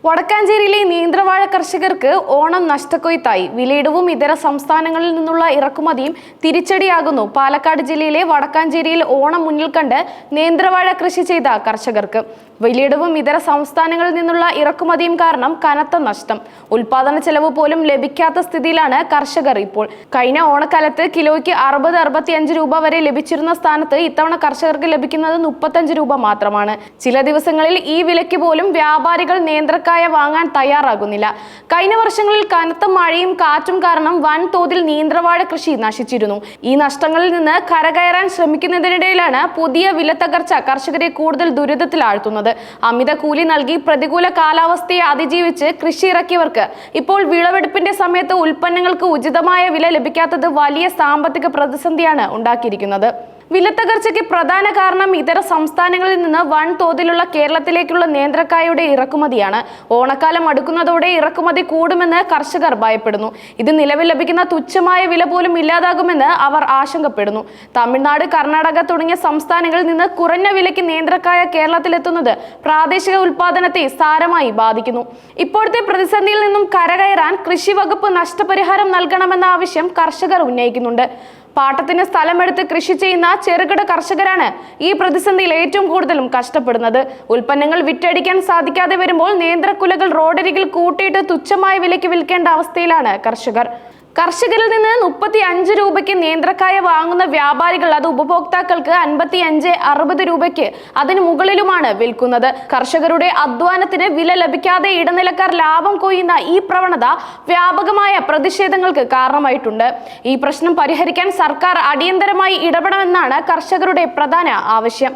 വടക്കാഞ്ചേരിയിലെ നേന്ത്രവാഴ കർഷകർക്ക് ഓണം നഷ്ടക്കൊയ്ത്തായി. വിലയിടിവും ഇതര സംസ്ഥാനങ്ങളിൽ നിന്നുള്ള ഇറക്കുമതിയും തിരിച്ചടിയാകുന്നു പാലക്കാട് ജില്ലയിലെ വടക്കാഞ്ചേരിയിൽ ഓണം മുന്നിൽ കണ്ട് നേന്ത്രവാഴ കൃഷി ചെയ്ത കർഷകർക്ക്. വിലയിടിവും ഇതര സംസ്ഥാനങ്ങളിൽ നിന്നുള്ള ഇറക്കുമതിയും കാരണം കനത്ത നഷ്ടം. ഉൽപാദന ചെലവ് പോലും ലഭിക്കാത്ത സ്ഥിതിയിലാണ് കർഷകർ ഇപ്പോൾ. കഴിഞ്ഞ ഓണക്കാലത്ത് കിലോയ്ക്ക് 60-65 രൂപ വരെ ലഭിച്ചിരുന്ന സ്ഥാനത്ത് ഇത്തവണ കർഷകർക്ക് ലഭിക്കുന്നത് 35 രൂപ മാത്രമാണ്. ചില ദിവസങ്ങളിൽ ഈ വിലയ്ക്ക് പോലും വ്യാപാരികൾ നേന്ത്രക്കായ വാങ്ങാൻ തയ്യാറാകുന്നില്ല. കഴിഞ്ഞ വർഷങ്ങളിൽ കനത്ത മഴയും കാറ്റും കാരണം വൻതോതിൽ നേന്ത്രവാഴ കൃഷി നശിച്ചിരുന്നു. ഈ നഷ്ടങ്ങളിൽ നിന്ന് കരകയറാൻ ശ്രമിക്കുന്നതിനിടയിലാണ് പുതിയ വിലത്തകർച്ച കർഷകരെ കൂടുതൽ ദുരിതത്തിലാഴ്ത്തുന്നത്. അമിത കൂലി നൽകി പ്രതികൂല കാലാവസ്ഥയെ അതിജീവിച്ച് കൃഷി ഇറക്കിയവർക്ക് ഇപ്പോൾ വിളവെടുപ്പിന്റെ സമയത്ത് ഉൽപ്പന്നങ്ങൾക്ക് ഉചിതമായ വില ലഭിക്കാത്തത് വലിയ സാമ്പത്തിക പ്രതിസന്ധിയാണ് ഉണ്ടാക്കിയിരിക്കുന്നത്. വിലത്തകർച്ചയ്ക്ക് പ്രധാന കാരണം ഇതര സംസ്ഥാനങ്ങളിൽ നിന്ന് വൻതോതിലുള്ള കേരളത്തിലേക്കുള്ള നേന്ത്രക്കായയുടെ ഇറക്കുമതിയാണ്. ഓണക്കാലം അടുക്കുന്നതോടെ ഇറക്കുമതി കൂടുമെന്ന് കർഷകർ ഭയപ്പെടുന്നു. ഇത് നിലവിൽ ലഭിക്കുന്ന തുച്ഛമായ വില പോലും ഇല്ലാതാകുമെന്ന് അവർ ആശങ്കപ്പെടുന്നു. തമിഴ്നാട്, കർണാടക തുടങ്ങിയ സംസ്ഥാനങ്ങളിൽ നിന്ന് കുറഞ്ഞ വിലയ്ക്ക് നേന്ത്രക്കായ കേരളത്തിലെത്തുന്നത് പ്രാദേശിക ഉൽപാദനത്തെ സാരമായി ബാധിക്കുന്നു. ഇപ്പോഴത്തെ പ്രതിസന്ധിയിൽ നിന്നും കരകയറാൻ കൃഷി വകുപ്പ് നഷ്ടപരിഹാരം നൽകണമെന്ന ആവശ്യം കർഷകർ ഉന്നയിക്കുന്നുണ്ട്. പാട്ടത്തിന് സ്ഥലമെടുത്ത് കൃഷി ചെയ്യുന്ന ചെറുകിട കർഷകരാണ് ഈ പ്രതിസന്ധിയിൽ ഏറ്റവും കൂടുതലും കഷ്ടപ്പെടുന്നത്. ഉൽപ്പന്നങ്ങൾ വിറ്റഴിക്കാൻ സാധിക്കാതെ വരുമ്പോൾ നേന്ത്രക്കുലകൾ റോഡരികിൽ കൂട്ടിയിട്ട് തുച്ഛമായ വിലയ്ക്ക് വിൽക്കേണ്ട അവസ്ഥയിലാണ് കർഷകർ. കർഷകരിൽ നിന്ന് 35 രൂപയ്ക്ക് നേന്ത്രക്കായ വാങ്ങുന്ന വ്യാപാരികൾ അത് ഉപഭോക്താക്കൾക്ക് 55-60 രൂപയ്ക്ക് അതിന് മുകളിലുമാണ് വിൽക്കുന്നത്. കർഷകരുടെ അധ്വാനത്തിന് വില ലഭിക്കാതെ ഇടനിലക്കാർ ലാഭം കൊയ്യുന്ന ഈ പ്രവണത വ്യാപകമായ പ്രതിഷേധങ്ങൾക്ക് കാരണമായിട്ടുണ്ട്. ഈ പ്രശ്നം പരിഹരിക്കാൻ സർക്കാർ അടിയന്തരമായി ഇടപെടണമെന്നാണ് കർഷകരുടെ പ്രധാന ആവശ്യം.